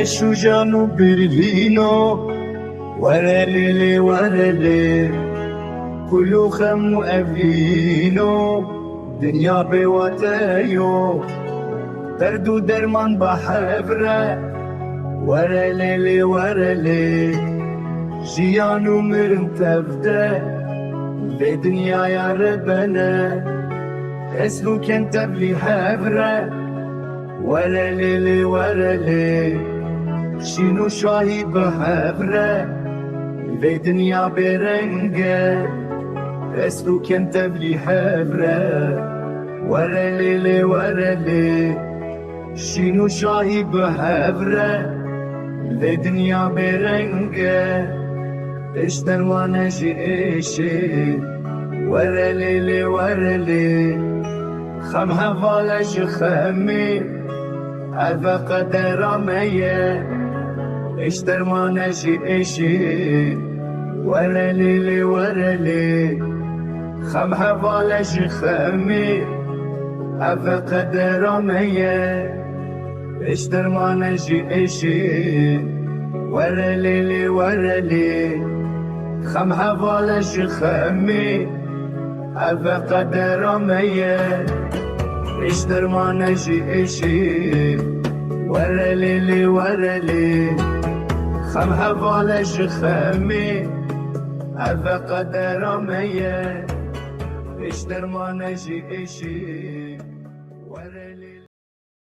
شجان برلينو ورا ليلي ورا ليل كله خم وأفينو دنيا بواتايو درد ودرمان بحبره ورا ليلي ورا ليل جيانو مرتفده بدنيا يا ربنا اسلو كنت بلي حبره ورا ليلي ورا ليل شنو شاهد بحبره بدنيا برنجه اسلو كنت بلي حبره ورا ليلي ورا ليل شنو شاهد بحبره بدنيا برنجه اشتر وانا جيشي ورا ليلي ورا ليل خمها فالش خمي هذا قدر مية اشتر وانا جيشي ورا ليلي ورا ليل خمها فالش خمي هذا قدر مية اشتر وانا جيشي ورا ليلي ورا ليل خمها فالش خمي هذا قدر مية اشتر ما نجي اشي ورا ليلي ورا ليل خمها فالش خمي هذا قدر مية اشتر ما نجي اشي